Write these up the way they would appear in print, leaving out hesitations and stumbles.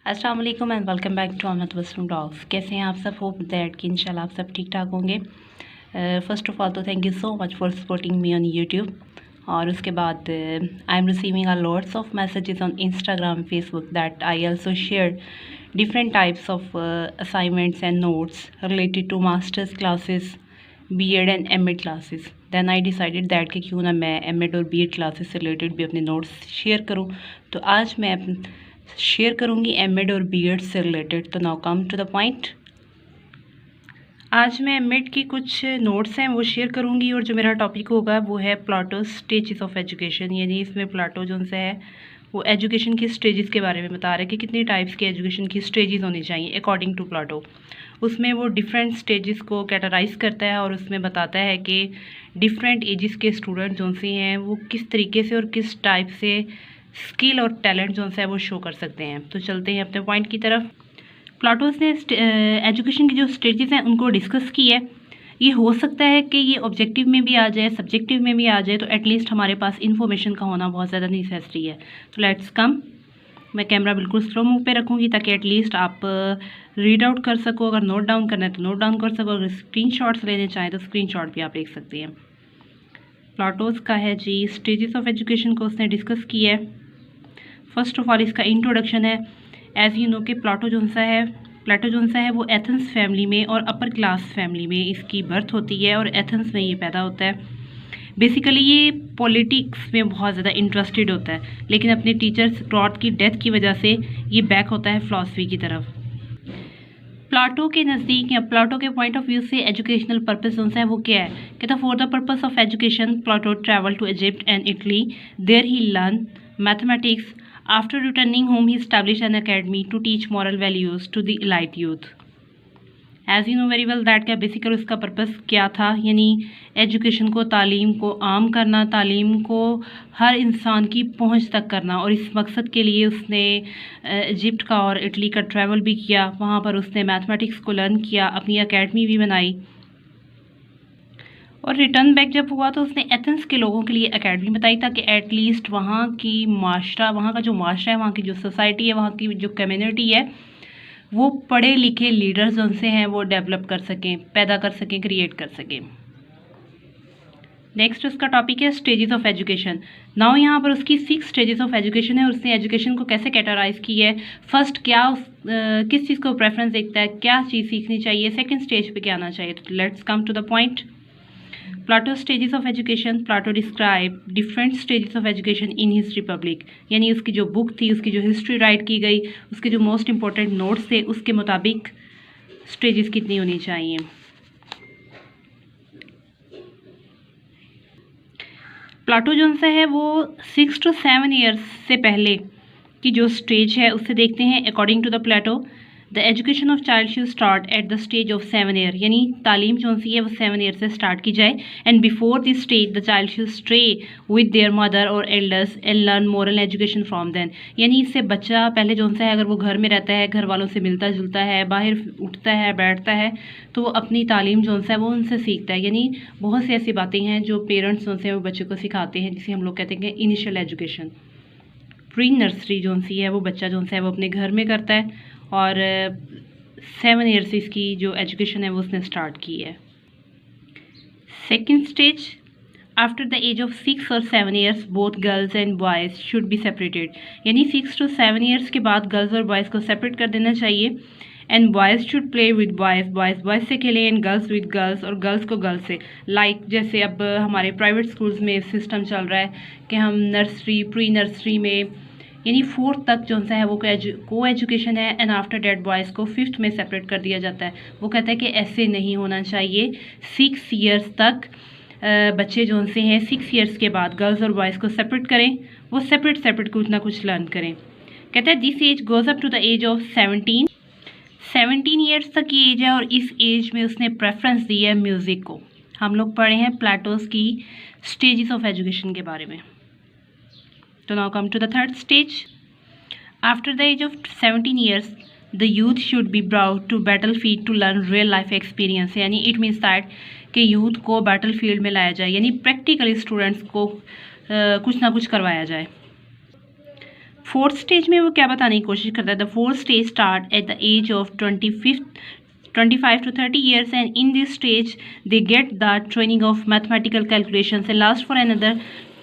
अस्सलाम वालेकुम and welcome back to Ahmad Wasalam blogs. कैसे हैं आप सब? होप दैट कि इंशाल्लाह आप सब ठीक ठाक होंगे। फ़र्स्ट ऑफ़ ऑल तो thank you so much for supporting me on YouTube. और उसके बाद I am receiving a lots of messages on Instagram Facebook that I also share different types of assignments and notes related to master's classes, B.Ed and M.Ed classes. Then I decided that कि क्यों ना मैं M.Ed और B.Ed classes से related भी अपने notes share करूँ। तो आज मैं शेयर करूँगी M.Ed और B.Ed से रिलेटेड। तो now come to the point. आज मैं M.Ed की कुछ नोट्स हैं वो शेयर करूँगी और जो मेरा टॉपिक होगा वो है प्लाटो स्टेजेस ऑफ एजुकेशन। यानी इसमें प्लाटो जो है वो एजुकेशन की स्टेजेस के बारे में बता रहे हैं कि कितनी टाइप्स के एजुकेशन की स्टेजेस होनी चाहिए अकॉर्डिंग टू प्लाटो। उसमें वो डिफरेंट स्टेजेस को कैटेगराइज करता है और उसमें बताता है कि डिफरेंट एजेस के स्टूडेंट जो से हैं वो किस तरीके से और किस टाइप से स्किल और टैलेंट जो है वो शो कर सकते हैं। तो चलते हैं अपने पॉइंट की तरफ। प्लाटोस ने एजुकेशन की जो स्टेजेस हैं उनको डिस्कस की है। ये हो सकता है कि ये ऑब्जेक्टिव में भी आ जाए, सब्जेक्टिव में भी आ जाए, तो एटलीस्ट हमारे पास इन्फॉर्मेशन का होना बहुत ज़्यादा नेसेसरी है। तो लेट्स कम। मैं कैमरा बिल्कुल स्लो मूव पे रखूँगी ताकि एटलीस्ट आप रीड आउट कर सको। अगर नोट डाउन करना है तो नोट डाउन कर सको, अगर स्क्रीनशॉट्स लेने चाहें तो स्क्रीनशॉट भी आप लेख सकते हैं। प्लाटोस का है जी स्टेजेस ऑफ एजुकेशन को उसने डिस्कस किया है। फर्स्ट ऑफ ऑल इसका इंट्रोडक्शन है। एज यू नो कि प्लाटो जो है वो एथेंस फैमिली में और अपर क्लास फैमिली में इसकी बर्थ होती है और एथेंस में ये पैदा होता है। बेसिकली ये पॉलिटिक्स में बहुत ज़्यादा इंटरेस्टेड होता है, लेकिन अपने टीचर स्क्रॉट की डेथ की वजह से ये बैक होता है फ़िलासफ़ी की तरफ। प्लाटो के नज़दीक या प्लाटो के पॉइंट ऑफ व्यू से एजुकेशनल पर्पस जो है वो क्या है? कहता for the purpose of education Plato travel to Egypt and Italy. There he learn mathematics. After returning home, he established an academy to teach moral values to the elite youth. As you know very well that क्या basically उसका purpose क्या था, यानी education को, तालीम को आम करना, तालीम को हर इंसान की पहुंच तक करना। और इस मकसद के लिए उसने इजिप्ट का और इटली का ट्रैवल भी किया। वहाँ पर उसने मैथमेटिक्स को लर्न किया, अपनी एकेडमी भी बनाई और रिटर्न बैक जब हुआ तो उसने एथेंस के लोगों के लिए एकेडमी बताई ताकि एटलीस्ट वहाँ का जो माशरा है, वहाँ की जो सोसाइटी है, वहाँ की जो कम्युनिटी है, वो पढ़े लिखे लीडर्स उनसे हैं वो डेवलप कर सकें, पैदा कर सकें, क्रिएट कर सकें। नेक्स्ट उसका टॉपिक है स्टेजेस ऑफ एजुकेशन। नाउ यहाँ पर उसकी 6 स्टेजेस ऑफ एजुकेशन है और उसने एजुकेशन को कैसे कैटेगराइज की है। फर्स्ट किस चीज़ को प्रेफरेंस देखता है, क्या चीज़ सीखनी चाहिए, सेकेंड स्टेज पे क्या आना चाहिए। तो let's come to the point. Plato's stages of education. Plato described different stages of education in his Republic. यानी उसकी जो बुक थी, उसकी जो हिस्ट्री राइट की गई, उसके जो मोस्ट इंपॉर्टेंट नोट्स थे, उसके मुताबिक स्टेजेस कितनी होनी चाहिए। प्लाटो जो है वो 6 to 7 ईयर्स से पहले की जो स्टेज है उससे देखते हैं। According to the Plato the education of child should start at the stage of 7 year. यानी तालीम जो सी है वो 7 ईयर से स्टार्ट की जाए। And before this stage the child should stay with their mother और elders and learn moral education from then. यानी इससे बच्चा पहले जो है अगर वो घर में रहता है, घर वालों से मिलता जुलता है, बाहर उठता है, बैठता है, तो वो अपनी तालीम जो है वो उनसे सीखता है। यानी बहुत सी ऐसी बातें हैं जो पेरेंट्स जो हैं वो बच्चे को सिखाते हैं, जिसे हम लोग कहते हैं कि इनिशियल एजुकेशन। प्री नर्सरी जो सी है वो बच्चा जो है वो अपने घर में करता है और 7 ईयर से इसकी जो एजुकेशन है वो उसने स्टार्ट की है। Second stage after the age of 6 और 7 years both girls and boys should be separated. यानी 6 to 7 ईयर्स के बाद गर्ल्स और बॉयज़ को सेपरेट कर देना चाहिए। And boys should play with boys, boys से खेलें, एंड गर्ल्स विद गर्ल्स, और गर्ल्स को गर्ल्स से। जैसे अब हमारे प्राइवेट स्कूल्स में सिस्टम चल रहा है कि हम नर्सरी, प्री नर्सरी में यानी 4th तक जो है वो को एजुकेशन है, एंड आफ्टर डेट बॉयज़ को 5th में सेपरेट कर दिया जाता है। वो कहता है कि ऐसे नहीं होना चाहिए। 6 ईयर्स तक बच्चे जो से हैं 6 ईयर्स के बाद गर्ल्स और बॉयज़ को सेपरेट करें, वो सेपरेट कुछ ना कुछ लर्न करें। कहता है this age goes up to the age of 17 years तक की एज है और इस एज में उसने प्रेफरेंस दी है म्यूज़िक को। हम लोग पढ़े हैं प्लाटोस की स्टेजेस ऑफ एजुकेशन के बारे में। So now come to the third stage. After the age of 17 years, the youth should be brought to battlefield to learn real life experience. यानी it means that कि यूथ को battlefield में लाया जाए, यानी प्रैक्टिकली स्टूडेंट्स को कुछ ना कुछ करवाया जाए। फोर्थ स्टेज में वो क्या बताने की कोशिश करता है, the fourth stage start at the age of 25 to 30 years, and in this stage they get the training of mathematical calculations and last for another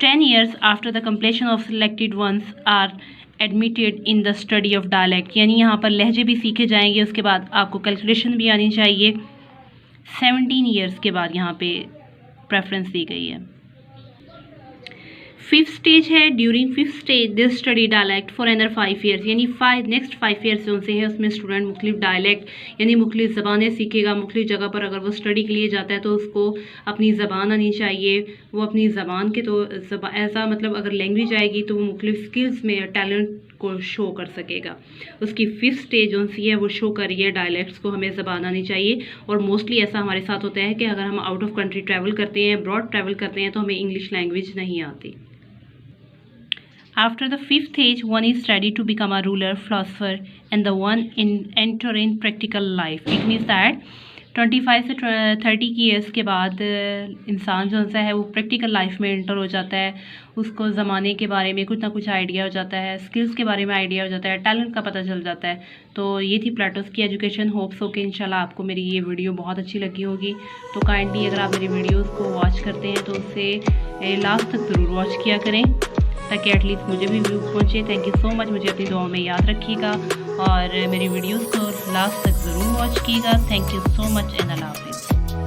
10 years after the completion of selected ones are admitted in the study of dialect। यानी यहाँ पर लहजे भी सीखे जाएंगे, उसके बाद आपको कैलकुलेशन भी आनी चाहिए। 17 ईयर्स के बाद यहाँ पे प्रेफरेंस दी गई है। फिफ्थ स्टेज है, during fifth stage this study dialect for another 5 years, यानी नेक्स्ट 5 ईयर्स जो से है उसमें स्टूडेंट मुख्तलिफ डायलैक्ट यानी मुख्तलिफ ज़बानें सीखेगा। मुख्तलिफ जगह पर अगर वो स्टडी के लिए जाता है तो उसको अपनी ज़बान आनी चाहिए। वो अपनी ज़बान के तो ऐसा मतलब अगर लैंग्वेज आएगी तो वो मुख्तलिफ स्किल्स में टैलेंट को शो कर सकेगा। उसकी फिफ्थ स्टेज जो सी है वो शो कर रही है डायलैक्ट्स को हमें ज़बान आनी चाहिए। और मोस्टली ऐसा हमारे साथ होता है कि अगर हम आउट ऑफ कंट्री ट्रैवल करते हैं, अब्रॉड ट्रैवल करते हैं तो हमें इंग्लिश लैंग्वेज नहीं आती। After the fifth age, one is ready to become a ruler, philosopher, and the one enter in practical life. It means that 25 से 30 की एज के बाद इंसान जो सा है वो प्रैक्टिकल लाइफ में एंटर हो जाता है। उसको ज़माने के बारे में कुछ ना कुछ आइडिया हो जाता है, स्किल्स के बारे में आइडिया हो जाता है, टैलेंट का पता चल जाता है। तो ये थी प्लेटोस की एजुकेशन। होप्स हो कि इंशाल्लाह आपको मेरी ये वीडियो बहुत अच्छी लगी होगी। तो काइंडली अगर आप मेरी वीडियोज़ को वॉच करते हैं तो उससे लास्ट तक ज़रूर वॉच किया करें ताकि एटलीस्ट मुझे भी व्यू पहुँचे। थैंक यू सो मच, मुझे अपनी दुआओं में याद रखिएगा और मेरी वीडियोस को लास्ट तक ज़रूर वॉच कीजिएगा। Thank you so much and अल्लाह हाफिज़।